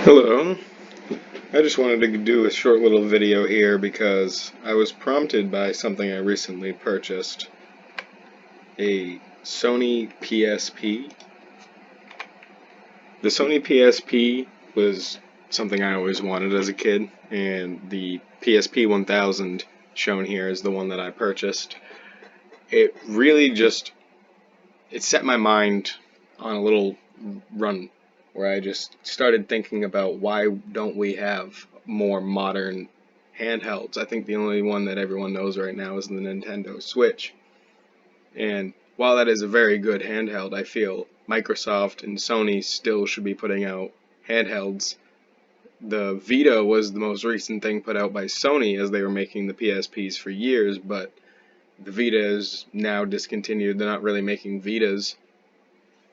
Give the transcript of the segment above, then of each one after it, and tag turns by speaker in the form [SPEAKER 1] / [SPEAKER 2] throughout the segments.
[SPEAKER 1] Hello. I just wanted to do a short little video here because I was prompted by something I recently purchased, a Sony PSP. The Sony PSP was something I always wanted as a kid, and the PSP 1000 shown here is the one that I purchased. It really just it set my mind on a little run where I just started thinking about why don't we have more modern handhelds. I think the only one that everyone knows right now is the Nintendo Switch. And while that is a very good handheld, I feel Microsoft and Sony still should be putting out handhelds. The Vita was the most recent thing put out by Sony, as they were making the PSPs for years, but the Vita is now discontinued. They're not really making Vitas.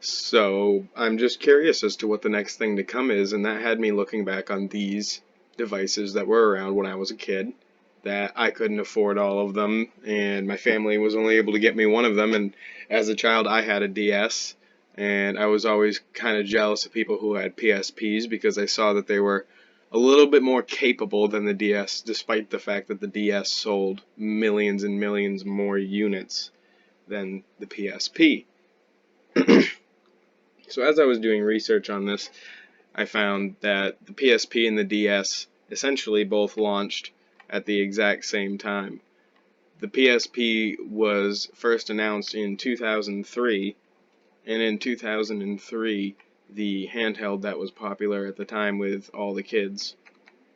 [SPEAKER 1] So I'm just curious as to what the next thing to come is, and that had me looking back on these devices that were around when I was a kid, that I couldn't afford all of them, and my family was only able to get me one of them, and as a child I had a DS, and I was always kind of jealous of people who had PSPs because I saw that they were a little bit more capable than the DS, despite the fact that the DS sold millions and millions more units than the PSP. So as I was doing research on this, I found that the PSP and the DS essentially both launched at the exact same time. The PSP was first announced in 2003, and in 2003, the handheld that was popular at the time with all the kids,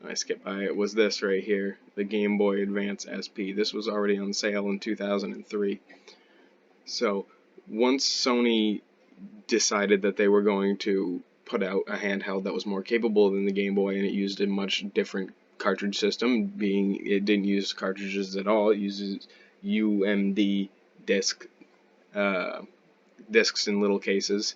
[SPEAKER 1] I skipped by it, was this right here, the Game Boy Advance SP. This was already on sale in 2003. So once Sony decided that they were going to put out a handheld that was more capable than the Game Boy, and it used a much different cartridge system, being it didn't use cartridges at all. It uses UMD discs in little cases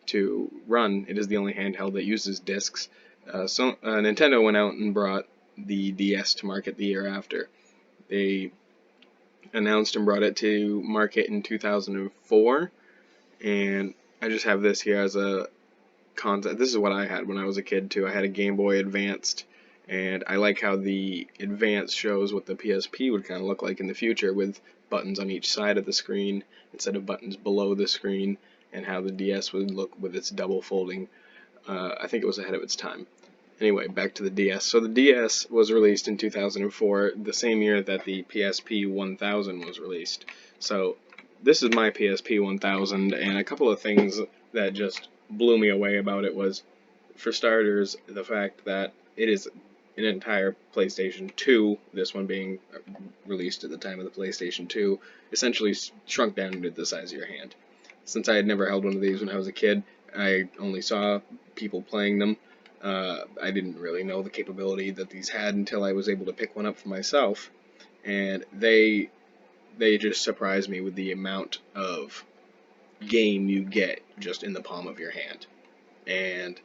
[SPEAKER 1] to run. It is the only handheld that uses discs. Nintendo went out and brought the DS to market the year after. They announced and brought it to market in 2004, and I just have this here as a concept. This is what I had when I was a kid too. I had a Game Boy Advanced, and I like how the Advance shows what the PSP would kind of look like in the future, with buttons on each side of the screen instead of buttons below the screen, and how the DS would look with its double folding. I think it was ahead of its time. Anyway, back to the DS. So the DS was released in 2004, the same year that the PSP 1000 was released. So this is my PSP 1000, and a couple of things that just blew me away about it was, for starters, the fact that it is an entire PlayStation 2, this one being released at the time of the PlayStation 2, essentially shrunk down into the size of your hand. Since I had never held one of these when I was a kid, I only saw people playing them. I didn't really know the capability that these had until I was able to pick one up for myself, and they just surprised me with the amount of game you get just in the palm of your hand. And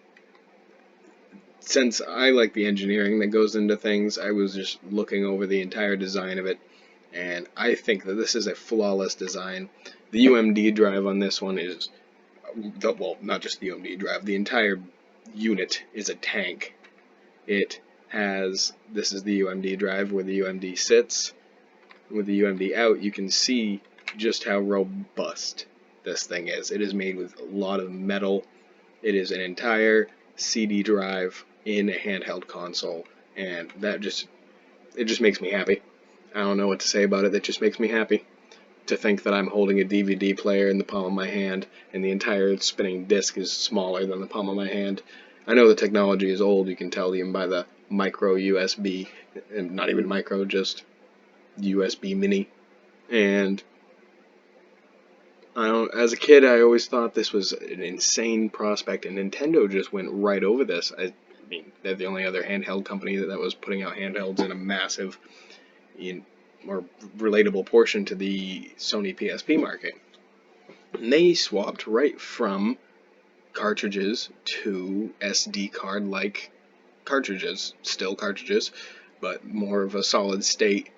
[SPEAKER 1] since I like the engineering that goes into things, I was just looking over the entire design of it, and I think that this is a flawless design. The UMD drive on this one is, well, not just the UMD drive, the entire unit is a tank. It has, this is the UMD drive where the UMD sits. With the UMD out, you can see just how robust this thing is. It is made with a lot of metal. It is an entire CD drive in a handheld console, and it just makes me happy. I don't know what to say about it. That just makes me happy to think that I'm holding a DVD player in the palm of my hand, and the entire spinning disc is smaller than the palm of my hand. I know the technology is old. You can tell even by the micro USB, and not even micro, just USB mini. And as a kid, I always thought this was an insane prospect, and Nintendo just went right over this. I mean, they're the only other handheld company that was putting out handhelds in a massive or relatable portion to the Sony PSP market. And they swapped right from cartridges to SD card-like cartridges, still cartridges, but more of a solid state.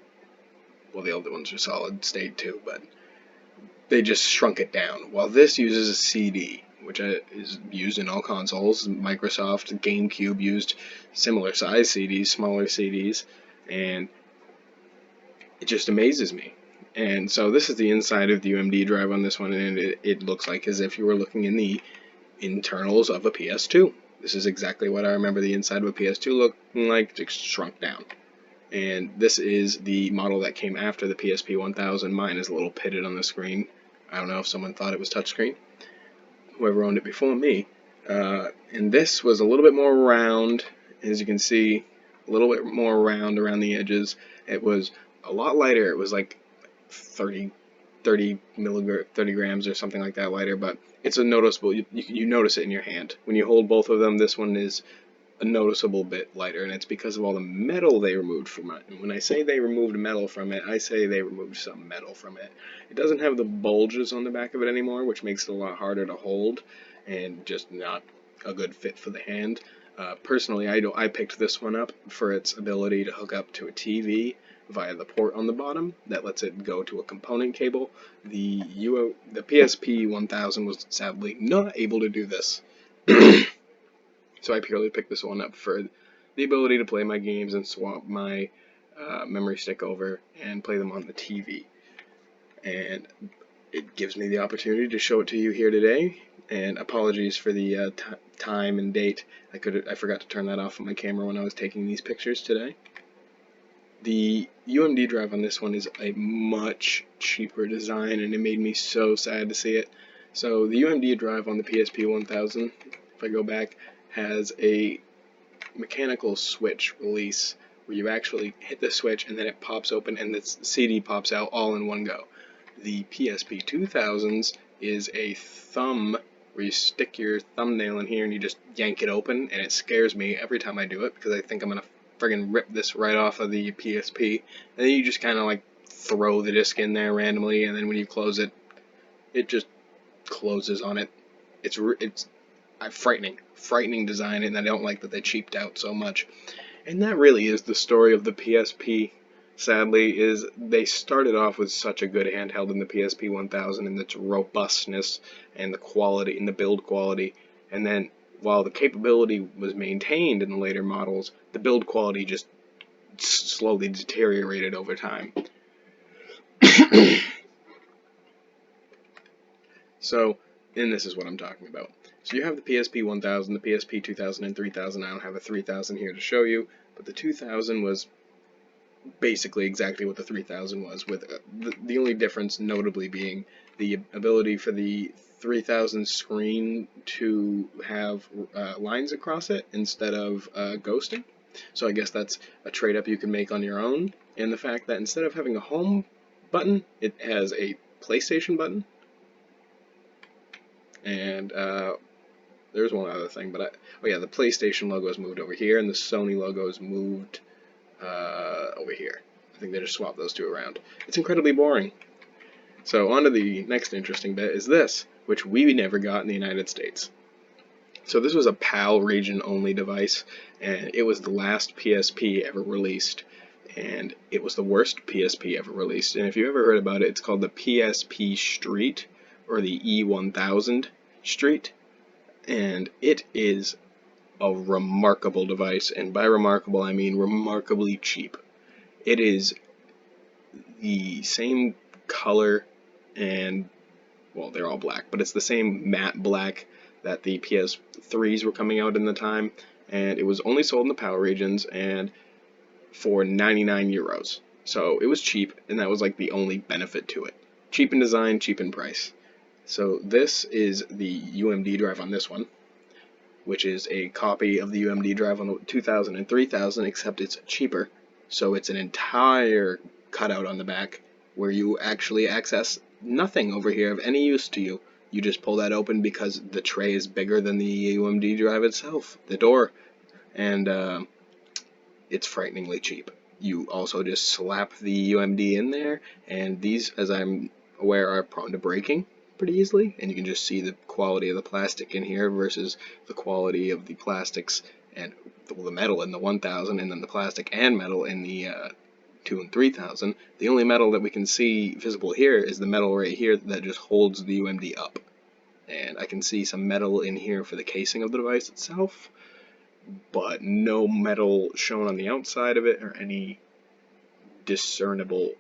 [SPEAKER 1] Well, the other ones are solid state too, but they just shrunk it down. While this uses a CD, which is used in all consoles. Microsoft GameCube used similar size CDs, smaller CDs, and it just amazes me. And so this is the inside of the UMD drive on this one, and it looks like as if you were looking in the internals of a PS2. This is exactly what I remember the inside of a PS2 looking like, just shrunk down. And this is the model that came after the PSP 1000. Mine is a little pitted on the screen. I don't know if someone thought it was touchscreen. Whoever owned it before me. And this was a little bit more round, as you can see, a little bit more round around the edges. It was a lot lighter. It was like 30 grams or something like that lighter, but it's a noticeable, you notice it in your hand. When you hold both of them, this one is a noticeable bit lighter, and it's because of all the metal they removed from it. And when I say they removed metal from it, I say they removed some metal from it. It doesn't have the bulges on the back of it anymore, which makes it a lot harder to hold, and just not a good fit for the hand. Personally, I picked this one up for its ability to hook up to a TV via the port on the bottom that lets it go to a component cable. The PSP 1000 was sadly not able to do this. So I purely picked this one up for the ability to play my games and swap my memory stick over and play them on the TV. And it gives me the opportunity to show it to you here today. And apologies for the time and date. I forgot to turn that off on my camera when I was taking these pictures today. The UMD drive on this one is a much cheaper design, and it made me so sad to see it. So the UMD drive on the PSP 1000, if I go back, has a mechanical switch release where you actually hit the switch and then it pops open and the CD pops out all in one go. The PSP 2000s is a thumb where you stick your thumbnail in here and you just yank it open, and it scares me every time I do it because I think I'm going to friggin' rip this right off of the PSP. And then you just kind of like throw the disc in there randomly, and then when you close it, it just closes on it. It's frightening design, and I don't like that they cheaped out so much. And that really is the story of the PSP. Sadly, is they started off with such a good handheld in the PSP 1000 and its robustness and the quality and the build quality, and then while the capability was maintained in the later models, the build quality just slowly deteriorated over time. So, and this is what I'm talking about. So you have the PSP 1000, the PSP 2000, and 3000. I don't have a 3000 here to show you, but the 2000 was basically exactly what the 3000 was, with the only difference notably being the ability for the 3000 screen to have lines across it instead of ghosting. So I guess that's a trade-up you can make on your own, and the fact that instead of having a home button, it has a PlayStation button. And there's one other thing, but oh yeah, the PlayStation logo is moved over here, and the Sony logo is moved over here. I think they just swapped those two around. It's incredibly boring. So on to the next interesting bit is this, which we never got in the United States. So this was a PAL region only device, and it was the last PSP ever released, and it was the worst PSP ever released. And if you ever heard about it, it's called the PSP Street, or the E1000 Street, and it is a remarkable device, and by remarkable I mean remarkably cheap. It is the same color, and well, they're all black, but it's the same matte black that the PS3s were coming out in the time, and it was only sold in the PAL regions and for 99 euros. So it was cheap, and that was like the only benefit to it. Cheap in design, cheap in price. So this is the UMD drive on this one, which is a copy of the UMD drive on the 2000 and 3000, except it's cheaper. So it's an entire cutout on the back where you actually access nothing over here of any use to you. You just pull that open because the tray is bigger than the UMD drive itself, the door, and it's frighteningly cheap. You also just slap the UMD in there, and these, as I'm aware, are prone to breaking pretty easily, and you can just see the quality of the plastic in here versus the quality of the plastics and the metal in the 1000, and then the plastic and metal in the 2 and 3000. The only metal that we can see visible here is the metal right here that just holds the UMD up. and I can see some metal in here for the casing of the device itself, but no metal shown on the outside of it or any discernible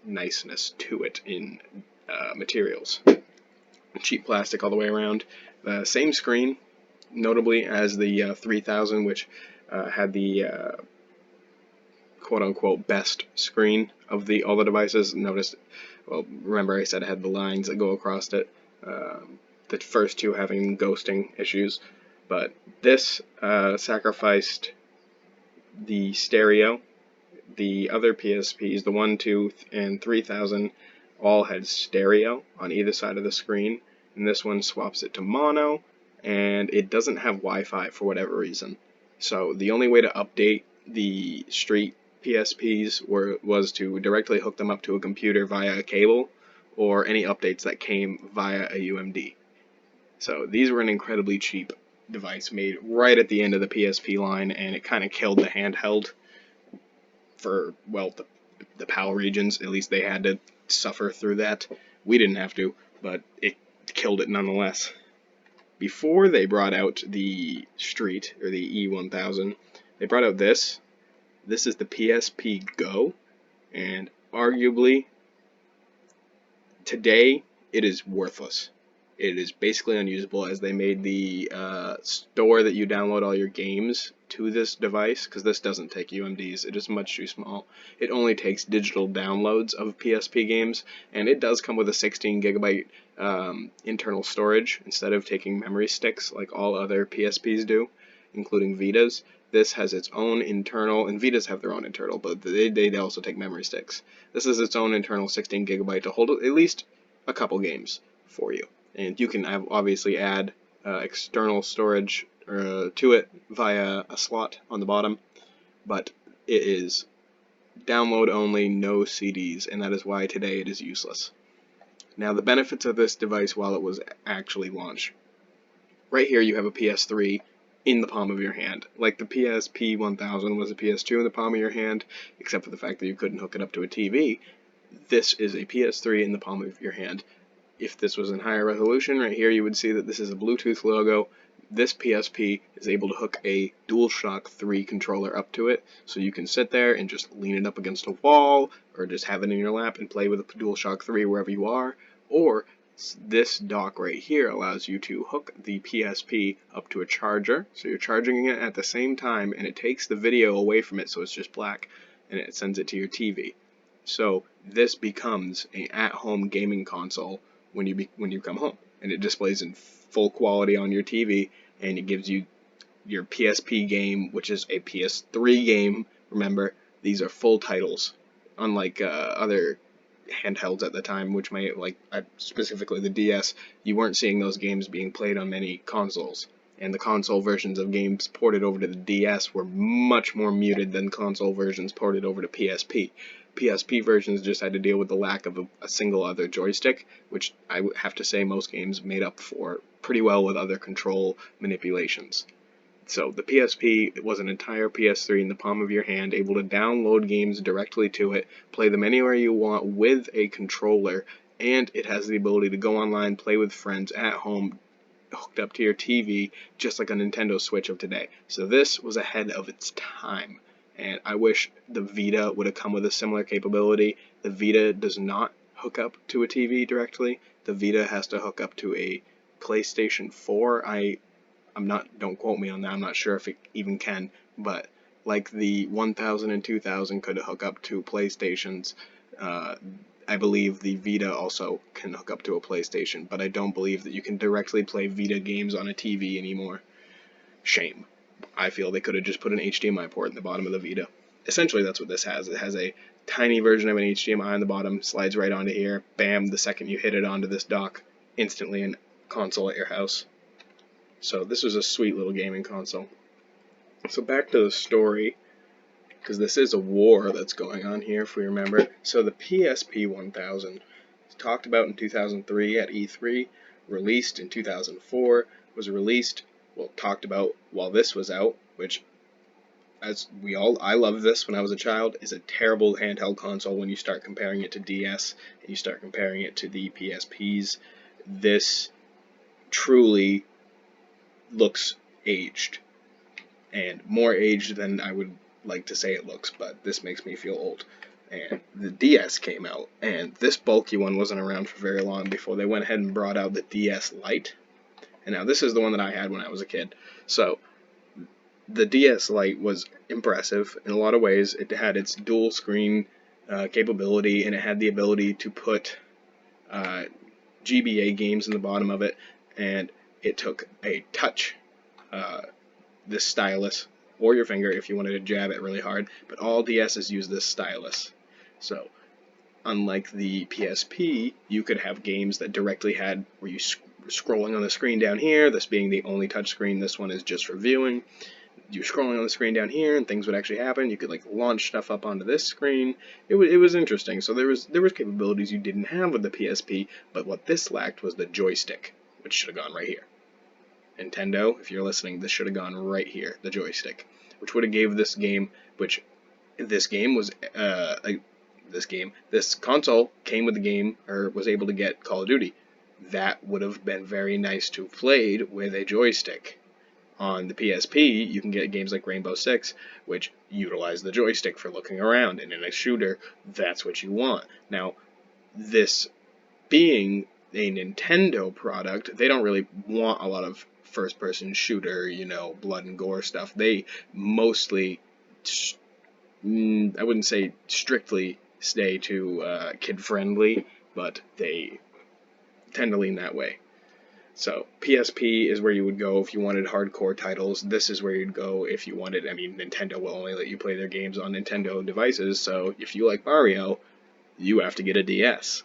[SPEAKER 1] niceness to it in materials. Cheap plastic all the way around. Same screen, notably as the 3000, which had the quote-unquote best screen of all the devices. Notice, well, remember I said it had the lines that go across it. The first two having ghosting issues, but this sacrificed the stereo. The other PSPs, the 1, 2, and 3000, all had stereo on either side of the screen, and this one swaps it to mono, and it doesn't have Wi-Fi for whatever reason. So the only way to update the street PSPs was to directly hook them up to a computer via a cable, or any updates that came via a UMD. So these were an incredibly cheap device made right at the end of the PSP line, and it kind of killed the handheld for, well, the PAL regions. At least they had to suffer through that. We didn't have to, but it killed it nonetheless. Before they brought out the Street, or the E1000, they brought out this. This is the PSP Go, and arguably, today, it is worthless. It is basically unusable, as they made the store that you download all your games to this device, because this doesn't take UMDs. It is much too small. It only takes digital downloads of PSP games, and it does come with a 16 gigabyte internal storage instead of taking memory sticks like all other PSPs do, including Vitas. This has its own internal, and Vitas have their own internal, but they also take memory sticks. This is its own internal 16 gigabyte to hold at least a couple games for you. And you can obviously add external storage to it via a slot on the bottom, but it is download only, no CDs, and that is why today it is useless. Now, the benefits of this device while it was actually launched. Right here you have a PS3 in the palm of your hand. Like the PSP 1000 was a PS2 in the palm of your hand, except for the fact that you couldn't hook it up to a TV. This is a PS3 in the palm of your hand. If this was in higher resolution, right here you would see that this is a Bluetooth logo. This PSP is able to hook a DualShock 3 controller up to it, so you can sit there and just lean it up against a wall, or just have it in your lap and play with a DualShock 3 wherever you are. Or this dock right here allows you to hook the PSP up to a charger, so you're charging it at the same time, and it takes the video away from it, so it's just black, and it sends it to your TV. So this becomes an at-home gaming console when you come home, and it displays in full quality on your TV, and it gives you your PSP game, which is a PS3 game. Remember, these are full titles, unlike other handhelds at the time, which specifically the DS. You weren't seeing those games being played on many consoles, and the console versions of games ported over to the DS were much more muted than console versions ported over to PSP. PSP versions just had to deal with the lack of a single other joystick, which I would have to say most games made up for pretty well with other control manipulations. So the PSP was an entire PS3 in the palm of your hand, able to download games directly to it, play them anywhere you want with a controller, and it has the ability to go online, play with friends at home, hooked up to your TV, just like a Nintendo Switch of today. So this was ahead of its time, and I wish the Vita would have come with a similar capability. The Vita does not hook up to a TV directly. The Vita has to hook up to a PlayStation 4. Don't quote me on that, I'm not sure if it even can, but like the 1000 and 2000 could hook up to PlayStations, I believe the Vita also can hook up to a PlayStation, but I don't believe that you can directly play Vita games on a TV anymore. Shame. I feel they could have just put an HDMI port in the bottom of the Vita. Essentially, that's what this has. It has a tiny version of an HDMI on the bottom, slides right onto here, bam, the second you hit it onto this dock, instantly a console at your house. So this was a sweet little gaming console. So back to the story, because this is a war that's going on here, if we remember. So the PSP 1000, talked about in 2003 at E3, released in 2004, was released, talked about while this was out, which, I loved this when I was a child, is a terrible handheld console when you start comparing it to DS, and you start comparing it to the PSPs. This truly looks aged, and more aged than I would like to say it looks, but this makes me feel old. And the DS came out, and this bulky one wasn't around for very long before they went ahead and brought out the DS Lite. And now this is the one that I had when I was a kid. So the DS Lite was impressive in a lot of ways. It had its dual screen capability, and it had the ability to put GBA games in the bottom of it, and it took a touch, this stylus, or your finger if you wanted to jab it really hard, but all DSs use this stylus. So unlike the PSP, you could have games that directly had where you scrolling on the screen down here, this being the only touch screen. This one is just for viewing. You were scrolling on the screen down here, and things would actually happen. You could like launch stuff up onto this screen. It was interesting. So there was capabilities you didn't have with the PSP, but what this lacked was the joystick, which should have gone right here. Nintendo, if you're listening, this should have gone right here, the joystick, which would have gave this game, which this game was this console came with the game, or was able to get Call of Duty. That would have been very nice to have played with a joystick. On the PSP, you can get games like Rainbow Six, which utilize the joystick for looking around, and in a shooter, that's what you want. Now, this being a Nintendo product, they don't really want a lot of first-person shooter, blood and gore stuff. They mostly, I wouldn't say strictly stay to kid-friendly, but they tend to lean that way. So PSP is where you would go if you wanted hardcore titles. This is where you'd go if you wanted, Nintendo will only let you play their games on Nintendo devices, so if you like Mario, you have to get a DS.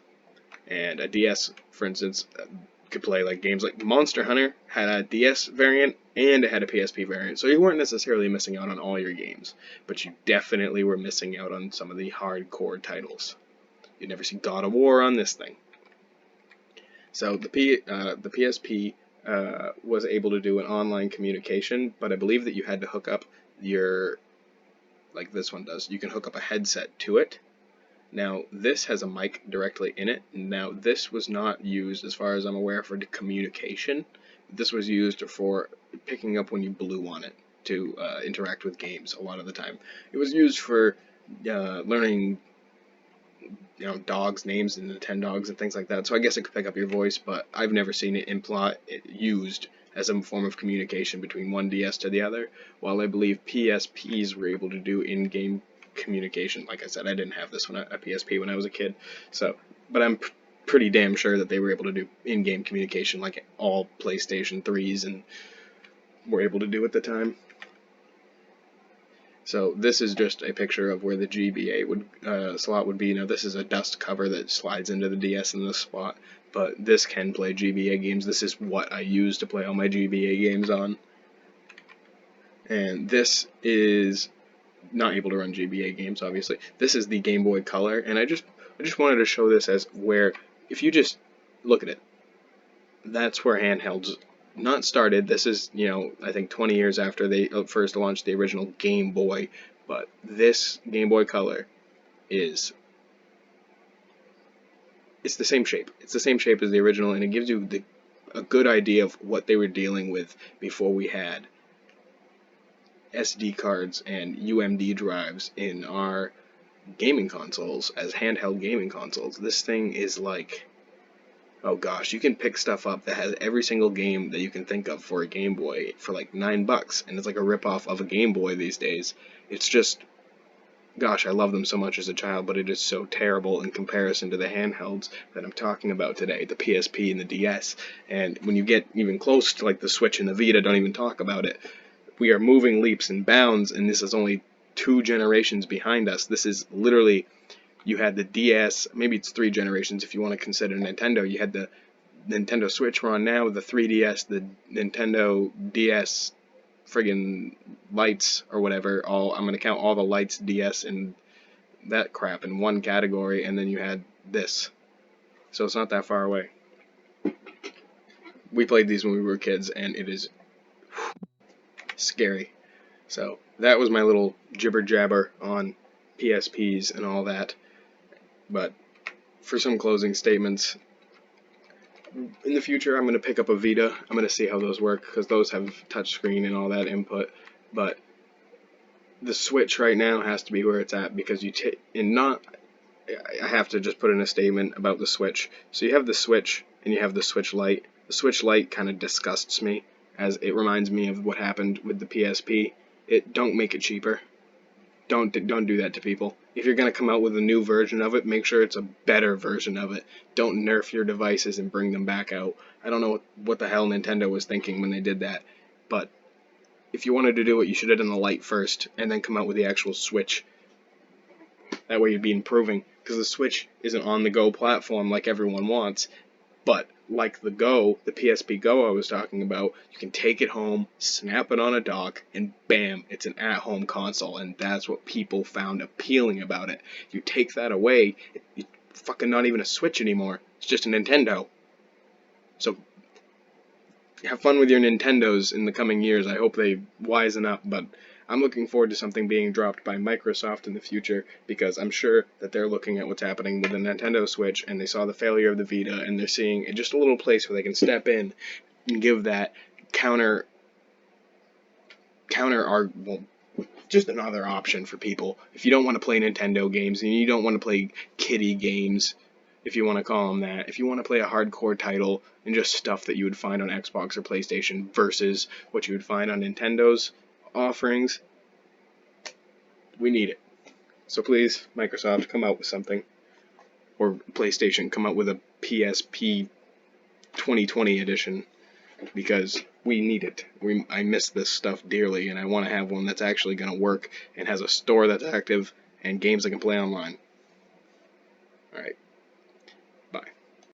[SPEAKER 1] And a DS, for instance, could play like games like Monster Hunter had a DS variant and it had a PSP variant, so you weren't necessarily missing out on all your games, but you definitely were missing out on some of the hardcore titles. You'd never see God of War on this thing. So the PSP was able to do an online communication, but I believe that you had to hook up like this one does, you can hook up a headset to it. Now, this has a mic directly in it. Now, this was not used, as far as I'm aware, for communication. This was used for picking up when you blew on it to interact with games a lot of the time. It was used for learning dogs' names and Nintendogs and things like that. So I guess it could pick up your voice, but I've never seen it used as a form of communication between one DS to the other, while I believe PSPs were able to do in-game communication. Like I said, I didn't have this one, a PSP, when I was a kid, but I'm pretty damn sure that they were able to do in-game communication like all PlayStation 3s and were able to do at the time. So this is just a picture of where the GBA slot would be. Now this is a dust cover that slides into the DS in this spot, but this can play GBA games. This is what I use to play all my GBA games on. And this is not able to run GBA games, obviously. This is the Game Boy Color, and I just wanted to show this as where, if you just look at it, that's where handhelds not started. This is, I think 20 years after they first launched the original Game Boy, but this Game Boy Color it's the same shape. It's the same shape as the original, and it gives you a good idea of what they were dealing with before we had SD cards and UMD drives in our gaming consoles as handheld gaming consoles. This thing is like, oh gosh, you can pick stuff up that has every single game that you can think of for a Game Boy for like $9, and it's like a ripoff of a Game Boy these days. It's just, gosh, I love them so much as a child, but it is so terrible in comparison to the handhelds that I'm talking about today, the PSP and the DS. And when you get even close to like the Switch and the Vita, don't even talk about it. We are moving leaps and bounds, and this is only 2 generations behind us. This is literally, you had the DS, maybe it's 3 generations if you want to consider Nintendo. You had the Nintendo Switch we're on now, the 3DS, the Nintendo DS friggin' lights or whatever. I'm going to count all the lights, DS, and that crap in one category, and then you had this. So it's not that far away. We played these when we were kids, and it is scary. So that was my little jibber jabber on PSPs and all that. But for some closing statements, In the future, I'm going to pick up a Vita. I'm going to see how those work because those have touchscreen and all that input. But the Switch right now has to be where it's at because you take and not. I have to just put in a statement about the Switch. So you have the Switch and you have the Switch Lite. The Switch Lite kind of disgusts me as it reminds me of what happened with the PSP. Don't make it cheaper. Don't do that to people. If you're gonna come out with a new version of it, make sure it's a better version of it. Don't nerf your devices and bring them back out. I don't know what the hell Nintendo was thinking when they did that, but if you wanted to do it, you should have done the Lite first and then come out with the actual Switch. That way you'd be improving, because the Switch is an on-the-go platform like everyone wants, but like the Go, the PSP Go I was talking about, you can take it home, snap it on a dock, and bam, it's an at-home console, and that's what people found appealing about it. You take that away, it's fucking not even a Switch anymore. It's just a Nintendo. So have fun with your Nintendos in the coming years. I hope they wisen up, but I'm looking forward to something being dropped by Microsoft in the future because I'm sure that they're looking at what's happening with the Nintendo Switch and they saw the failure of the Vita and they're seeing just a little place where they can step in and give that counter well, just another option for people. If you don't want to play Nintendo games and you don't want to play kiddie games, if you want to call them that, if you want to play a hardcore title and just stuff that you would find on Xbox or PlayStation versus what you would find on Nintendo's offerings, we need it. So please, Microsoft, come out with something. Or PlayStation, come out with a PSP 2020 edition. Because we need it. I miss this stuff dearly, and I want to have one that's actually going to work and has a store that's active and games I can play online. Alright.